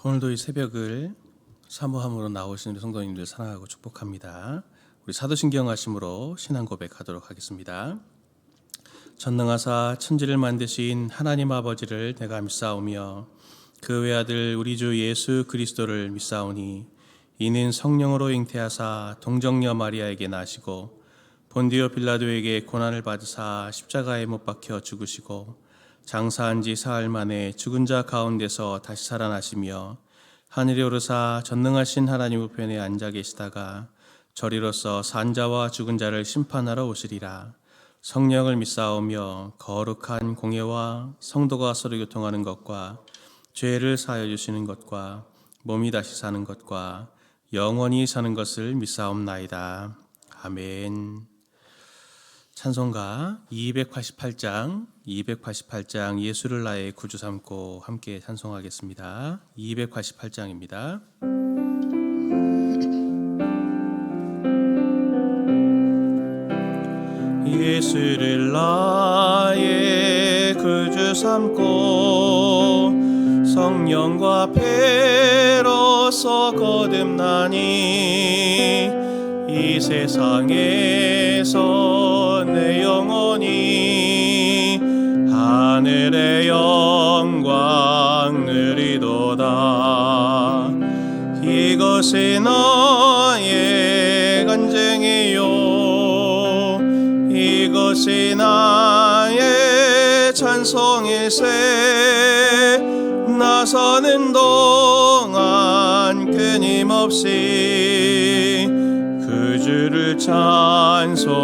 오늘도 이 새벽을 사모함으로 나오신 우리 성도님들 사랑하고 축복합니다. 우리 사도신경 하심으로 신앙 고백하도록 하겠습니다. 전능하사 천지를 만드신 하나님 아버지를 내가 믿사오며 그 외아들 우리 주 예수 그리스도를 믿사오니 이는 성령으로 잉태하사 동정녀 마리아에게 나시고 본디오 빌라도에게 고난을 받으사 십자가에 못 박혀 죽으시고 장사한 지 사흘 만에 죽은 자 가운데서 다시 살아나시며 하늘에 오르사 전능하신 하나님 우편에 앉아 계시다가 저리로서 산 자와 죽은 자를 심판하러 오시리라. 성령을 믿사오며 거룩한 공예와 성도가 서로 교통하는 것과 죄를 사하여 주시는 것과 몸이 다시 사는 것과 영원히 사는 것을 믿사옵나이다. 아멘. 찬송가 288장 예수를 나의 구주 삼고 함께 찬송하겠습니다. 288장입니다. 예수를 나의 구주 삼고 성령과 배로서 거듭나니 이 세상에서 내 영혼이 하늘의 영광 누리도다. 이것이 나의 간증이요 이것이 나의 찬송일세. 나서는 동안 끊임없이 그 주를 찬송하리로다.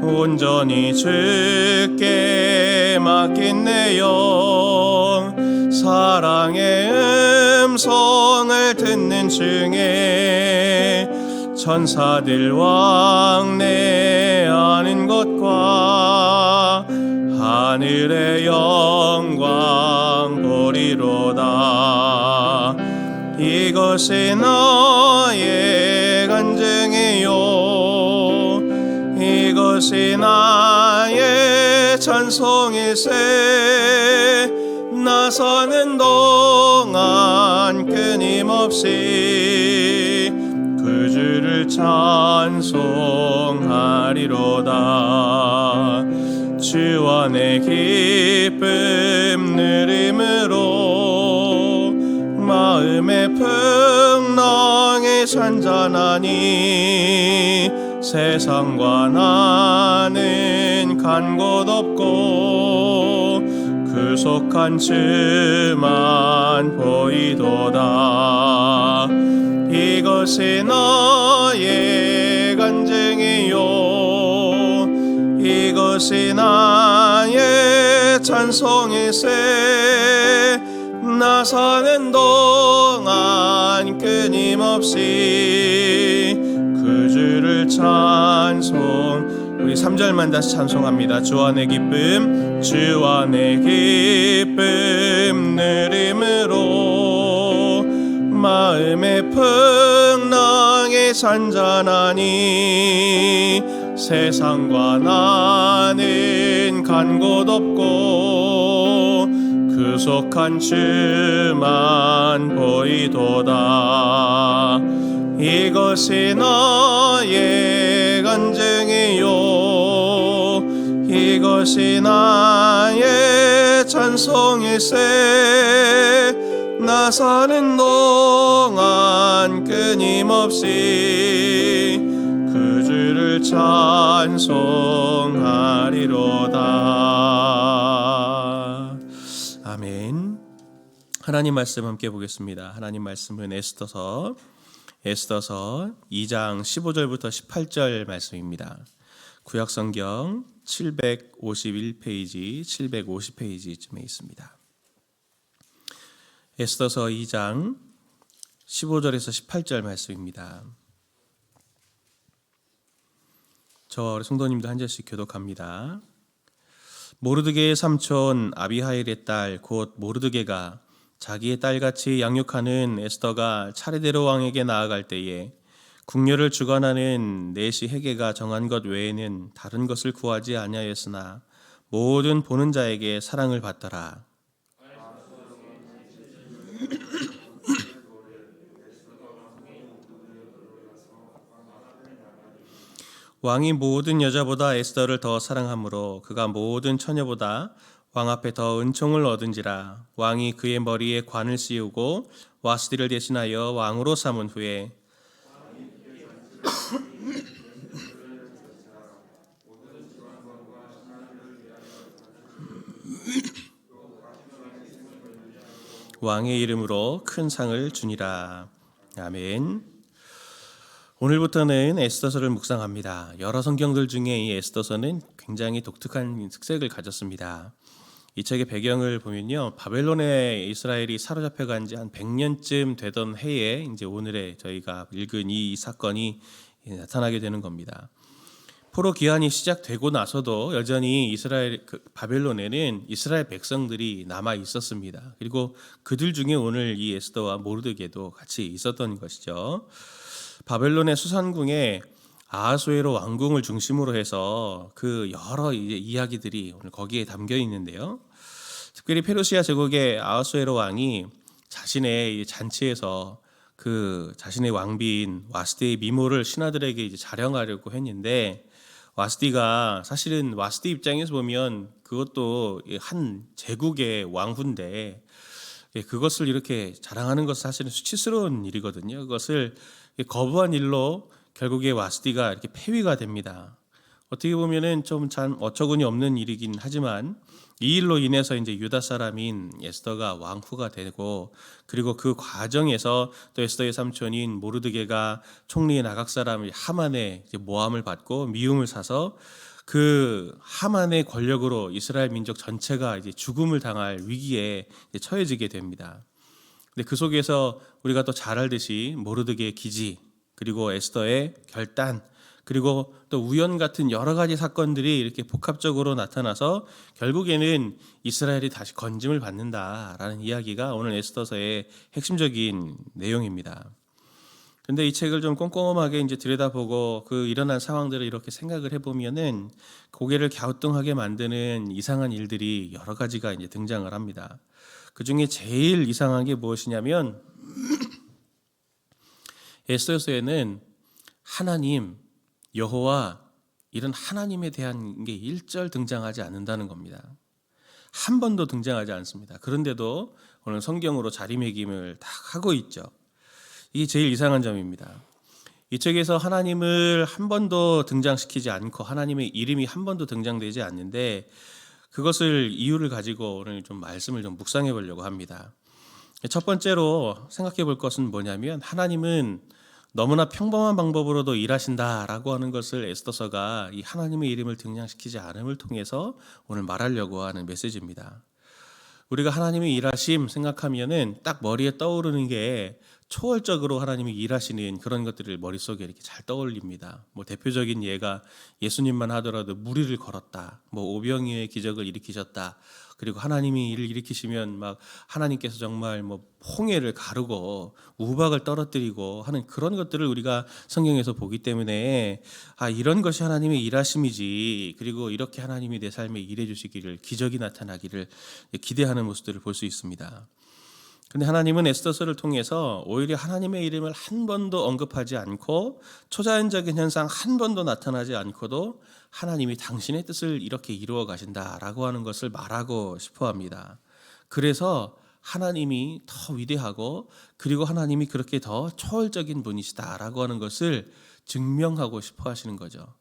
온전히 주께 맡긴 내 영 사랑의 음성을 듣는 중에 천사들 왕래하는 것과 하늘의 영광 보리로다. 이것이 나의 간증이요 이것이 나의 찬송일세. 나서는 동안 끊임없이 그 주를 찬송하리로다. 주 안의 기쁨 누림으로 마음의 풍랑에 잔잔하니 세상과 나는 간 곳 없고 구속한 주만 보이도다. 이것이 나의 간증이요 이것이 나의 찬송일세. 나서는 동안 끊임없이 그 주를 찬송. 우리 3절만 다시 찬송합니다. 주 안의 기쁨 주 안의 기쁨 누림으로 마음의 풍랑에 잔잔하니 세상과 나는 간 곳 없고 구속한 주만 보이도다. 이것이 나의 간증이요 이것이 나의 찬송일세. 나서는 동안 끊임없이 그 주를 찬송하리로다. 아멘. 하나님 말씀 함께 보겠습니다. 하나님 말씀은 에스더서 2장 15절부터 18절 말씀입니다. 구약성경 751페이지, 750페이지쯤에 있습니다. 에스더서 2장 15절에서 18절 말씀입니다. 저 성도님도 한 절씩 교독합니다. 모르드게의 삼촌 아비하일의 딸 곧 모르드게가 자기의 딸같이 양육하는 에스더가 차례대로 왕에게 나아갈 때에 궁녀를 주관하는 내시 헤게가 정한 것 외에는 다른 것을 구하지 아니하였으나 모든 보는 자에게 사랑을 받더라. 왕이 모든 여자보다 에스더를 더 사랑하므로 그가 모든 처녀보다 왕 앞에 더 은총을 얻은지라. 왕이 그의 머리에 관을 씌우고 와스디를 대신하여 왕으로 삼은 후에 왕의 이름으로 큰 상을 주니라. 아멘. 오늘부터는 에스더서를 묵상합니다. 여러 성경들 중에 이 에스더서는 굉장히 독특한 특색을 가졌습니다. 이 책의 배경을 보면요, 바벨론에 이스라엘이 사로잡혀 간 지 한 100년쯤 되던 해에 이제 오늘의 저희가 읽은 이 사건이 나타나게 되는 겁니다. 포로 기한이 시작되고 나서도 여전히 바벨론에는 이스라엘 백성들이 남아 있었습니다. 그리고 그들 중에 오늘 이 에스더와 모르드게도 같이 있었던 것이죠. 바벨론의 수산궁에 아하수에로 왕궁을 중심으로 해서 그 여러 이야기들이 오늘 거기에 담겨 있는데요. 특별히 페르시아 제국의 아하수에로 왕이 자신의 잔치에서 그 자신의 왕비인 와스디의 미모를 신하들에게 이제 자령하려고 했는데, 와스디가 사실은 와스디 입장에서 보면 그것도 한 제국의 왕후인데 그것을 이렇게 자랑하는 것은 사실은 수치스러운 일이거든요. 그것을 거부한 일로 결국에 와스디가 이렇게 폐위가 됩니다. 어떻게 보면은 좀 참 어처구니 없는 일이긴 하지만 이 일로 인해서 이제 유다 사람인 에스더가 왕후가 되고, 그리고 그 과정에서 또 에스더의 삼촌인 모르드게가 총리의 나각 사람 하만의 모함을 받고 미움을 사서 그 하만의 권력으로 이스라엘 민족 전체가 이제 죽음을 당할 위기에 처해지게 됩니다. 근데 그 속에서 우리가 또 잘 알듯이 모르드게의 기지, 그리고 에스더의 결단, 그리고 또 우연 같은 여러 가지 사건들이 이렇게 복합적으로 나타나서 결국에는 이스라엘이 다시 건짐을 받는다라는 이야기가 오늘 에스더서의 핵심적인 내용입니다. 근데 이 책을 좀 꼼꼼하게 이제 들여다보고 그 일어난 상황들을 이렇게 생각을 해보면은 고개를 갸우뚱하게 만드는 이상한 일들이 여러 가지가 이제 등장을 합니다. 그 중에 제일 이상한 게 무엇이냐면 에스더서에는 하나님, 여호와 이런 하나님에 대한 게 1절 등장하지 않는다는 겁니다. 한 번도 등장하지 않습니다. 그런데도 오늘 성경으로 자리매김을 다 하고 있죠. 이게 제일 이상한 점입니다. 이 책에서 하나님을 한 번도 등장시키지 않고 하나님의 이름이 한 번도 등장되지 않는데, 그것을 이유를 가지고 오늘 좀 말씀을 좀 묵상해 보려고 합니다. 첫 번째로 생각해 볼 것은 뭐냐면, 하나님은 너무나 평범한 방법으로도 일하신다라고 하는 것을 에스더서가 이 하나님의 이름을 등장시키지 않음을 통해서 오늘 말하려고 하는 메시지입니다. 우리가 하나님의 일하심 생각하면은 딱 머리에 떠오르는 게 초월적으로 하나님이 일하시는 그런 것들을 머릿속에 이렇게 잘 떠올립니다. 뭐 대표적인 예가 예수님만 하더라도 무리를 걸었다, 뭐 오병이어의 기적을 일으키셨다, 그리고 하나님이 일을 일으키시면 막 하나님께서 정말 뭐 홍해를 가르고 우박을 떨어뜨리고 하는 그런 것들을 우리가 성경에서 보기 때문에 이런 것이 하나님의 일하심이지, 그리고 이렇게 하나님이 내 삶에 일해 주시기를, 기적이 나타나기를 기대하는 모습들을 볼 수 있습니다. 근데 하나님은 에스더서를 통해서 오히려 하나님의 이름을 한 번도 언급하지 않고 초자연적인 현상 한 번도 나타나지 않고도 하나님이 당신의 뜻을 이렇게 이루어 가신다라고 하는 것을 말하고 싶어 합니다. 그래서 하나님이 더 위대하고, 그리고 하나님이 그렇게 더 초월적인 분이시다라고 하는 것을 증명하고 싶어 하시는 거죠.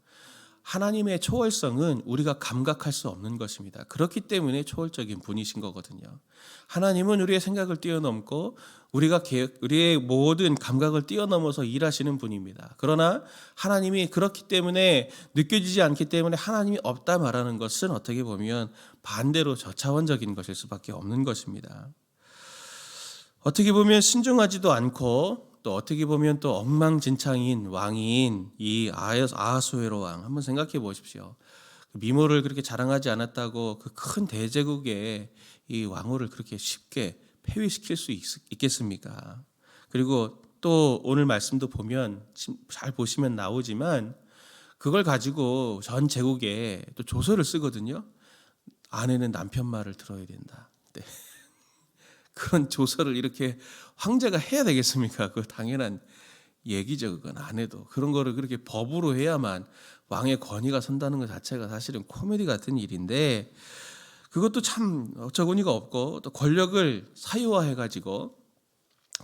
하나님의 초월성은 우리가 감각할 수 없는 것입니다. 그렇기 때문에 초월적인 분이신 거거든요. 하나님은 우리의 생각을 뛰어넘고 우리의 모든 감각을 뛰어넘어서 일하시는 분입니다. 그러나 하나님이 그렇기 때문에 느껴지지 않기 때문에 하나님이 없다 말하는 것은 어떻게 보면 반대로 저차원적인 것일 수밖에 없는 것입니다. 어떻게 보면 신중하지도 않고 또 어떻게 보면 또 엉망진창인 왕인 이 아하수에로 왕, 한번 생각해 보십시오. 미모를 그렇게 자랑하지 않았다고 그 큰 대제국의 이 왕후를 그렇게 쉽게 폐위시킬 수 있겠습니까? 그리고 또 오늘 말씀도 보면 잘 보시면 나오지만 그걸 가지고 전 제국에 또 조서를 쓰거든요. 아내는 남편 말을 들어야 된다. 네. 그런 조서를 이렇게 황제가 해야 되겠습니까? 그 당연한 얘기죠. 그건 안 해도. 그런 거를 그렇게 법으로 해야만 왕의 권위가 선다는 것 자체가 사실은 코미디 같은 일인데, 그것도 참 어처구니가 없고 또 권력을 사유화해가지고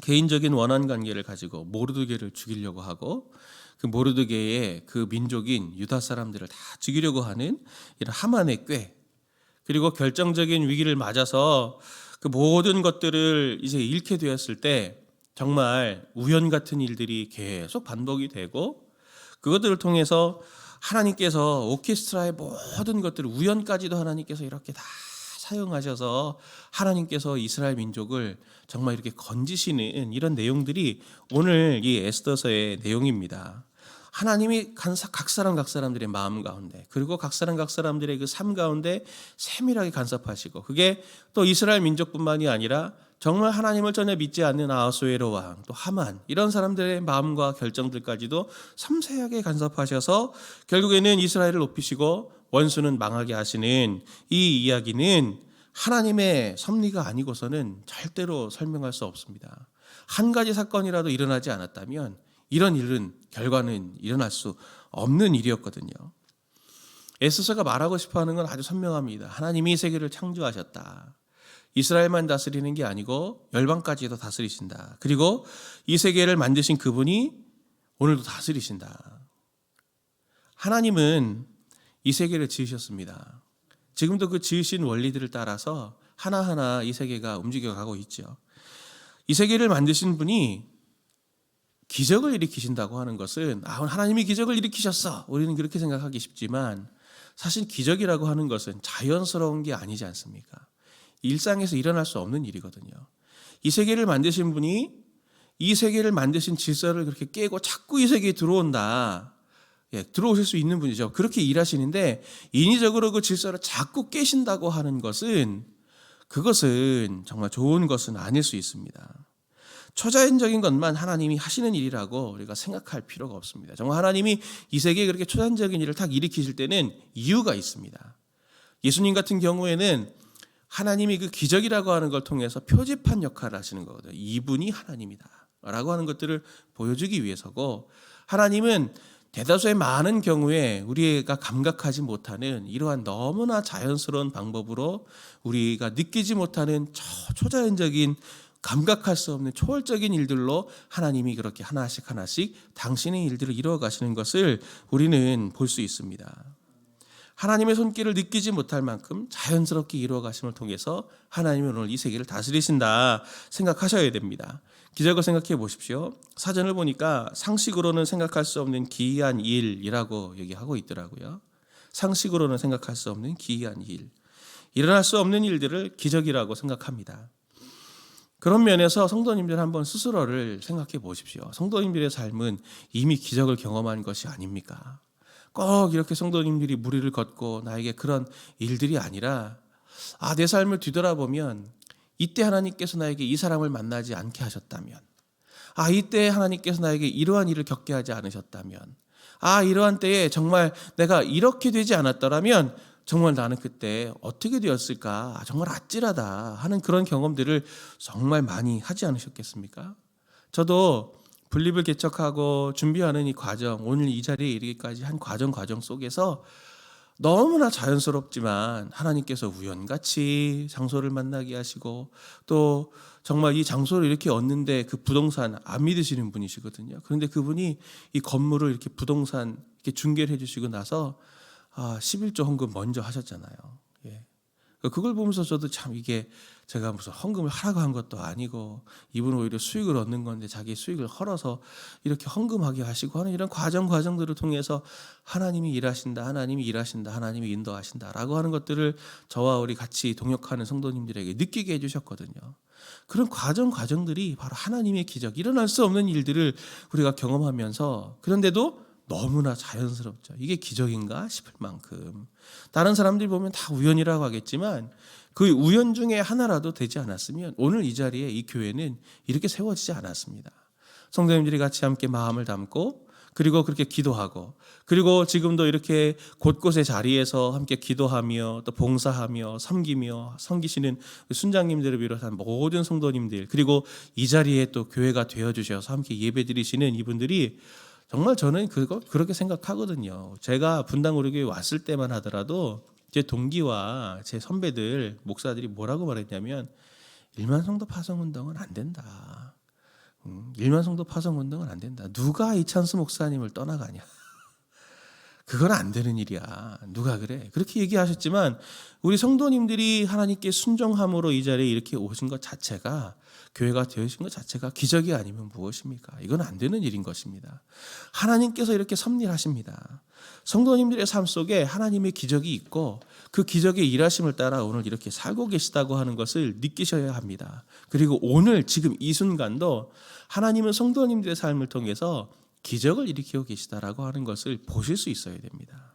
개인적인 원한 관계를 가지고 모르드게를 죽이려고 하고, 그 모르드게의 그 민족인 유다 사람들을 다 죽이려고 하는 이런 하만의 꾀, 그리고 결정적인 위기를 맞아서 그 모든 것들을 이제 잃게 되었을 때 정말 우연 같은 일들이 계속 반복이 되고, 그것들을 통해서 하나님께서 오케스트라의 모든 것들을, 우연까지도 하나님께서 이렇게 다 사용하셔서 하나님께서 이스라엘 민족을 정말 이렇게 건지시는 이런 내용들이 오늘 이 에스더서의 내용입니다. 하나님이 각 사람들의 마음 가운데, 그리고 각 사람들의 그 삶 가운데 세밀하게 간섭하시고, 그게 또 이스라엘 민족뿐만이 아니라 정말 하나님을 전혀 믿지 않는 아하수에로 왕, 또 하만, 이런 사람들의 마음과 결정들까지도 섬세하게 간섭하셔서 결국에는 이스라엘을 높이시고 원수는 망하게 하시는 이 이야기는 하나님의 섭리가 아니고서는 절대로 설명할 수 없습니다. 한 가지 사건이라도 일어나지 않았다면 이런 일은, 결과는 일어날 수 없는 일이었거든요. 에스더가 말하고 싶어하는 건 아주 선명합니다. 하나님이 이 세계를 창조하셨다. 이스라엘만 다스리는 게 아니고 열방까지도 다스리신다. 그리고 이 세계를 만드신 그분이 오늘도 다스리신다. 하나님은 이 세계를 지으셨습니다. 지금도 그 지으신 원리들을 따라서 하나하나 이 세계가 움직여가고 있죠. 이 세계를 만드신 분이 기적을 일으키신다고 하는 것은, 하나님이 기적을 일으키셨어, 우리는 그렇게 생각하기 쉽지만, 사실 기적이라고 하는 것은 자연스러운 게 아니지 않습니까? 일상에서 일어날 수 없는 일이거든요. 이 세계를 만드신 분이 이 세계를 만드신 질서를 그렇게 깨고 자꾸 이 세계에 들어온다. 들어오실 수 있는 분이죠. 그렇게 일하시는데 인위적으로 그 질서를 자꾸 깨신다고 하는 것은, 그것은 정말 좋은 것은 아닐 수 있습니다. 초자연적인 것만 하나님이 하시는 일이라고 우리가 생각할 필요가 없습니다. 정말 하나님이 이 세계에 그렇게 초자연적인 일을 딱 일으키실 때는 이유가 있습니다. 예수님 같은 경우에는 하나님이 그 기적이라고 하는 걸 통해서 표지판 역할을 하시는 거거든요. 이분이 하나님이다 라고 하는 것들을 보여주기 위해서고, 하나님은 대다수의 많은 경우에 우리가 감각하지 못하는 이러한 너무나 자연스러운 방법으로 우리가 느끼지 못하는 초자연적인, 감각할 수 없는 초월적인 일들로 하나님이 그렇게 하나씩 당신의 일들을 이루어 가시는 것을 우리는 볼 수 있습니다. 하나님의 손길을 느끼지 못할 만큼 자연스럽게 이루어 가심을 통해서 하나님이 오늘 이 세계를 다스리신다 생각하셔야 됩니다. 기적을 생각해 보십시오. 사전을 보니까 상식으로는 생각할 수 없는 기이한 일이라고 얘기하고 있더라고요. 상식으로는 생각할 수 없는 기이한 일, 일어날 수 없는 일들을 기적이라고 생각합니다. 그런 면에서 성도님들 한번 스스로를 생각해 보십시오. 성도님들의 삶은 이미 기적을 경험한 것이 아닙니까? 꼭 이렇게 성도님들이 무리를 걷고 나에게 그런 일들이 아니라, 내 삶을 뒤돌아보면 이때 하나님께서 나에게 이 사람을 만나지 않게 하셨다면, 이때 하나님께서 나에게 이러한 일을 겪게 하지 않으셨다면, 이러한 때에 정말 내가 이렇게 되지 않았더라면 정말 나는 그때 어떻게 되었을까, 정말 아찔하다 하는 그런 경험들을 정말 많이 하지 않으셨겠습니까? 저도 분립을 개척하고 준비하는 이 과정, 오늘 이 자리에 이르기까지 한 과정 속에서 너무나 자연스럽지만 하나님께서 우연같이 장소를 만나게 하시고, 또 정말 이 장소를 이렇게 얻는데 그 부동산 안 믿으시는 분이시거든요. 그런데 그분이 이 건물을 이렇게 부동산 이렇게 중개를 해주시고 나서 11조 헌금 먼저 하셨잖아요. 그걸 보면서 저도 참, 이게 제가 무슨 헌금을 하라고 한 것도 아니고 이분은 오히려 수익을 얻는 건데 자기 수익을 헐어서 이렇게 헌금하게 하시고 하는 이런 과정들을 통해서 하나님이 일하신다, 하나님이 인도하신다 라고 하는 것들을 저와 우리 같이 동역하는 성도님들에게 느끼게 해주셨거든요. 그런 과정들이 바로 하나님의 기적, 일어날 수 없는 일들을 우리가 경험하면서, 그런데도 너무나 자연스럽죠. 이게 기적인가 싶을 만큼. 다른 사람들이 보면 다 우연이라고 하겠지만 그 우연 중에 하나라도 되지 않았으면 오늘 이 자리에 이 교회는 이렇게 세워지지 않았습니다. 성도님들이 같이 함께 마음을 담고, 그리고 그렇게 기도하고, 그리고 지금도 이렇게 곳곳의 자리에서 함께 기도하며 또 봉사하며 섬기시는 순장님들을 비롯한 모든 성도님들, 그리고 이 자리에 또 교회가 되어주셔서 함께 예배드리시는 이분들이 정말 저는 그렇게 생각하거든요. 제가 분당 우리교회 왔을 때만 하더라도 제 동기와 제 선배들 목사들이 뭐라고 말했냐면 1만 성도 파송 운동은 안 된다. 1만 성도 파송 운동은 안 된다. 누가 이찬수 목사님을 떠나가냐. 그건 안 되는 일이야. 누가 그래? 그렇게 얘기하셨지만 우리 성도님들이 하나님께 순종함으로 이 자리에 이렇게 오신 것 자체가, 교회가 되어진 것 자체가 기적이 아니면 무엇입니까? 이건 안 되는 일인 것입니다. 하나님께서 이렇게 섭리하십니다. 성도님들의 삶 속에 하나님의 기적이 있고 그 기적의 일하심을 따라 오늘 이렇게 살고 계시다고 하는 것을 느끼셔야 합니다. 그리고 오늘 지금 이 순간도 하나님은 성도님들의 삶을 통해서 기적을 일으키고 계시다라고 하는 것을 보실 수 있어야 됩니다.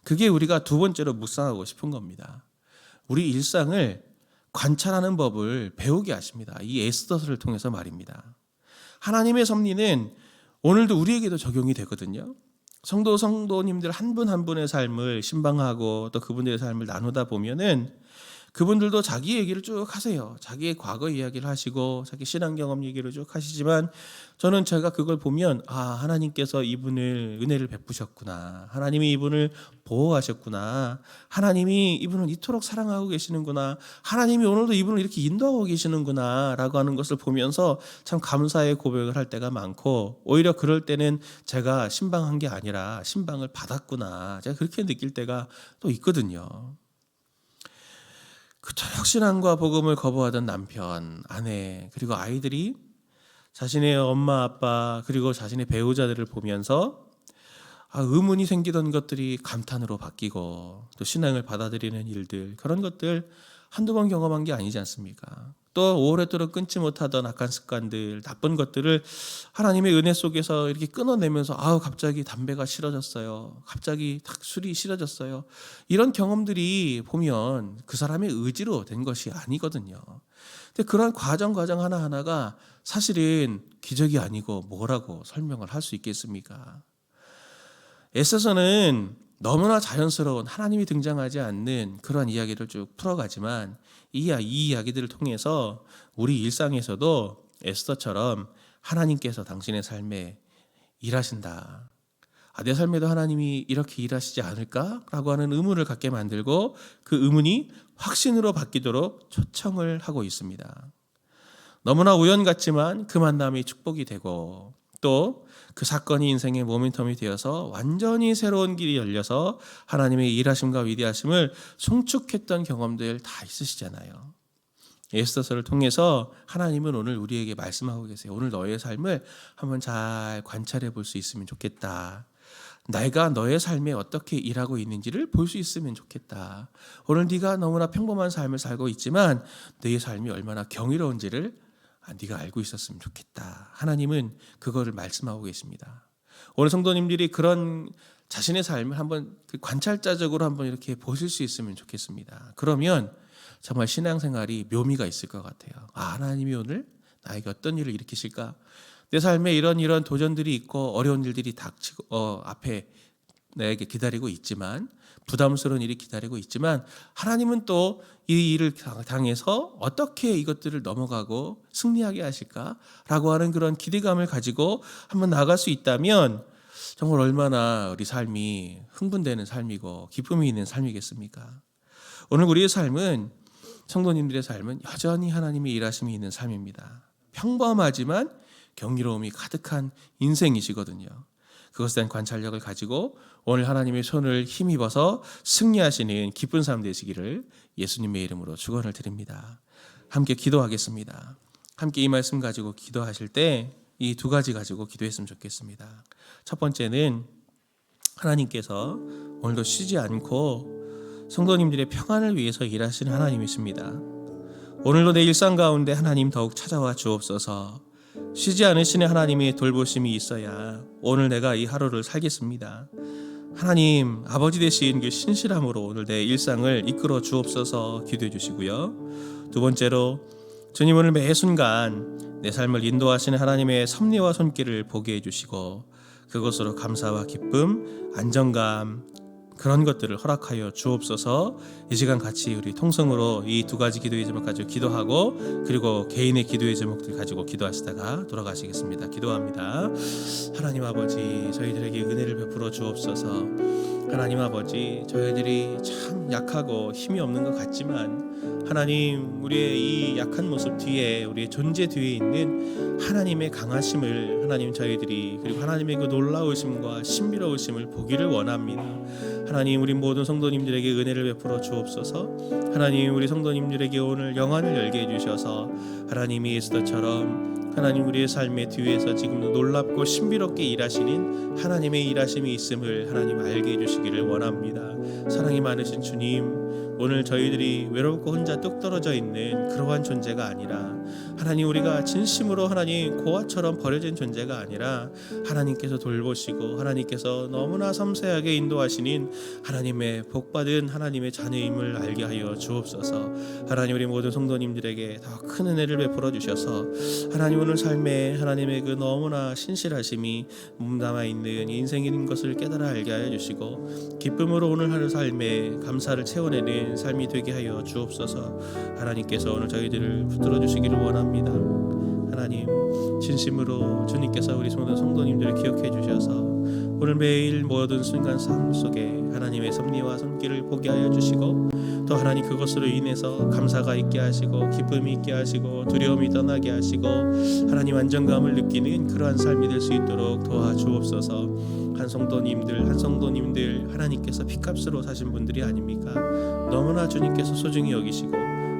그게 우리가 두 번째로 묵상하고 싶은 겁니다. 우리 일상을 관찰하는 법을 배우게 하십니다. 이 에스더서를 통해서 말입니다. 하나님의 섭리는 오늘도 우리에게도 적용이 되거든요. 성도님들 한 분 한 분의 삶을 신방하고 또 그분들의 삶을 나누다 보면은 그분들도 자기 얘기를 쭉 하세요. 자기의 과거 이야기를 하시고 자기 신앙 경험 얘기를 쭉 하시지만 저는 제가 그걸 보면 하나님께서 이분을 은혜를 베푸셨구나. 하나님이 이분을 보호하셨구나. 하나님이 이분을 이토록 사랑하고 계시는구나. 하나님이 오늘도 이분을 이렇게 인도하고 계시는구나 라고 하는 것을 보면서 참 감사의 고백을 할 때가 많고, 오히려 그럴 때는 제가 신방한 게 아니라 신방을 받았구나. 제가 그렇게 느낄 때가 또 있거든요. 그토록 신앙과 복음을 거부하던 남편, 아내, 그리고 아이들이 자신의 엄마, 아빠, 그리고 자신의 배우자들을 보면서 의문이 생기던 것들이 감탄으로 바뀌고 또 신앙을 받아들이는 일들, 그런 것들 한두 번 경험한 게 아니지 않습니까? 또 오랫도록 끊지 못하던 악한 습관들, 나쁜 것들을 하나님의 은혜 속에서 이렇게 끊어내면서 갑자기 담배가 싫어졌어요. 갑자기 술이 싫어졌어요. 이런 경험들이 보면 그 사람의 의지로 된 것이 아니거든요. 근데 그런 과정 하나하나가 사실은 기적이 아니고 뭐라고 설명을 할 수 있겠습니까? 에스더서는 너무나 자연스러운 하나님이 등장하지 않는 그런 이야기를 쭉 풀어가지만 이 이야기들을 통해서 우리 일상에서도 에스더처럼 하나님께서 당신의 삶에 일하신다. 내 삶에도 하나님이 이렇게 일하시지 않을까라고 하는 의문을 갖게 만들고 그 의문이 확신으로 바뀌도록 초청을 하고 있습니다. 너무나 우연 같지만 그 만남이 축복이 되고 또 그 사건이 인생의 모멘텀이 되어서 완전히 새로운 길이 열려서 하나님의 일하심과 위대하심을 송축했던 경험들 다 있으시잖아요. 에스더서를 통해서 하나님은 오늘 우리에게 말씀하고 계세요. 오늘 너의 삶을 한번 잘 관찰해 볼 수 있으면 좋겠다. 내가 너의 삶에 어떻게 일하고 있는지를 볼 수 있으면 좋겠다. 오늘 네가 너무나 평범한 삶을 살고 있지만 너의 삶이 얼마나 경이로운지를 네가 알고 있었으면 좋겠다. 하나님은 그거를 말씀하고 계십니다. 오늘 성도님들이 그런 자신의 삶을 한번 관찰자적으로 한번 이렇게 보실 수 있으면 좋겠습니다. 그러면 정말 신앙생활이 묘미가 있을 것 같아요. 하나님이 오늘 나에게 어떤 일을 일으키실까? 내 삶에 이런 도전들이 있고 어려운 일들이 닥치고 앞에 나에게 기다리고 있지만, 부담스러운 일이 기다리고 있지만 하나님은 또 이 일을 당해서 어떻게 이것들을 넘어가고 승리하게 하실까라고 하는 그런 기대감을 가지고 한번 나아갈 수 있다면 정말 얼마나 우리 삶이 흥분되는 삶이고 기쁨이 있는 삶이겠습니까? 오늘 우리의 삶은, 성도님들의 삶은 여전히 하나님의 일하심이 있는 삶입니다. 평범하지만 경이로움이 가득한 인생이시거든요. 그것에 대한 관찰력을 가지고 오늘 하나님의 손을 힘입어서 승리하시는 기쁜 삶 되시기를 예수님의 이름으로 축원을 드립니다. 함께 기도하겠습니다. 함께 이 말씀 가지고 기도하실 때 이 두 가지 가지고 기도했으면 좋겠습니다. 첫 번째는 하나님께서 오늘도 쉬지 않고 성도님들의 평안을 위해서 일하시는 하나님이십니다. 오늘도 내 일상 가운데 하나님 더욱 찾아와 주옵소서. 쉬지 않으시는 하나님의 돌보심이 있어야 오늘 내가 이 하루를 살겠습니다. 하나님, 아버지 되신 그 신실함으로 오늘 내 일상을 이끌어 주옵소서 기도해 주시고요. 두 번째로, 주님 오늘 매 순간 내 삶을 인도하시는 하나님의 섭리와 손길을 보게 해주시고 그것으로 감사와 기쁨, 안정감, 그런 것들을 허락하여 주옵소서. 이 시간 같이 우리 통성으로 이 두 가지 기도의 제목 가지고 기도하고 그리고 개인의 기도의 제목들 가지고 기도하시다가 돌아가시겠습니다. 기도합니다. 하나님 아버지, 저희들에게 은혜를 베풀어 주옵소서. 하나님 아버지, 저희들이 참 약하고 힘이 없는 것 같지만 하나님, 우리의 이 약한 모습 뒤에, 우리의 존재 뒤에 있는 하나님의 강하심을 하나님 저희들이, 그리고 하나님의 그 놀라우심과 신비로우심을 보기를 원합니다. 하나님, 우리 모든 성도님들에게 은혜를 베풀어 주옵소서. 하나님, 우리 성도님들에게 오늘 영안을 열게 해주셔서 하나님이 에스더처럼 하나님 우리의 삶의 뒤에서 지금도 놀랍고 신비롭게 일하시는 하나님의 일하심이 있음을 하나님 알게 해주시기를 원합니다. 사랑이 많으신 주님, 오늘 저희들이 외롭고 혼자 뚝 떨어져 있는 그러한 존재가 아니라 하나님, 우리가 진심으로 하나님 고아처럼 버려진 존재가 아니라 하나님께서 돌보시고 하나님께서 너무나 섬세하게 인도하시는 하나님의 복받은 하나님의 자녀임을 알게 하여 주옵소서. 하나님, 우리 모든 성도님들에게 더 큰 은혜를 베풀어 주셔서 하나님 오늘 삶에 하나님의 그 너무나 신실하심이 몸담아 있는 인생인 것을 깨달아 알게 하여 주시고 기쁨으로 오늘 하루 삶에 감사를 채워내는 삶이 되게 하여 주옵소서. 하나님께서 오늘 저희들을 붙들어 주시기를 원합니다. 하나님, 진심으로 주님께서 우리 모든 성도님들을 기억해 주셔서 오늘 매일 모든 순간 삶 속에 하나님의 섭리와 손길을 보게 하여 주시고 또 하나님 그것으로 인해서 감사가 있게 하시고 기쁨이 있게 하시고 두려움이 떠나게 하시고 하나님 안정감을 느끼는 그러한 삶이 될 수 있도록 도와주옵소서. 한 성도님들 하나님께서 피값으로 사신 분들이 아닙니까? 너무나 주님께서 소중히 여기시고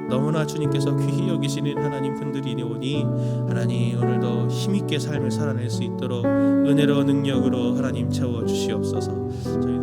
너무나 주님께서 귀히 여기시는 하나님 분들이니 오니 하나님 오늘도 힘있게 삶을 살아낼 수 있도록 은혜로운 능력으로 하나님 채워 주시옵소서. 저희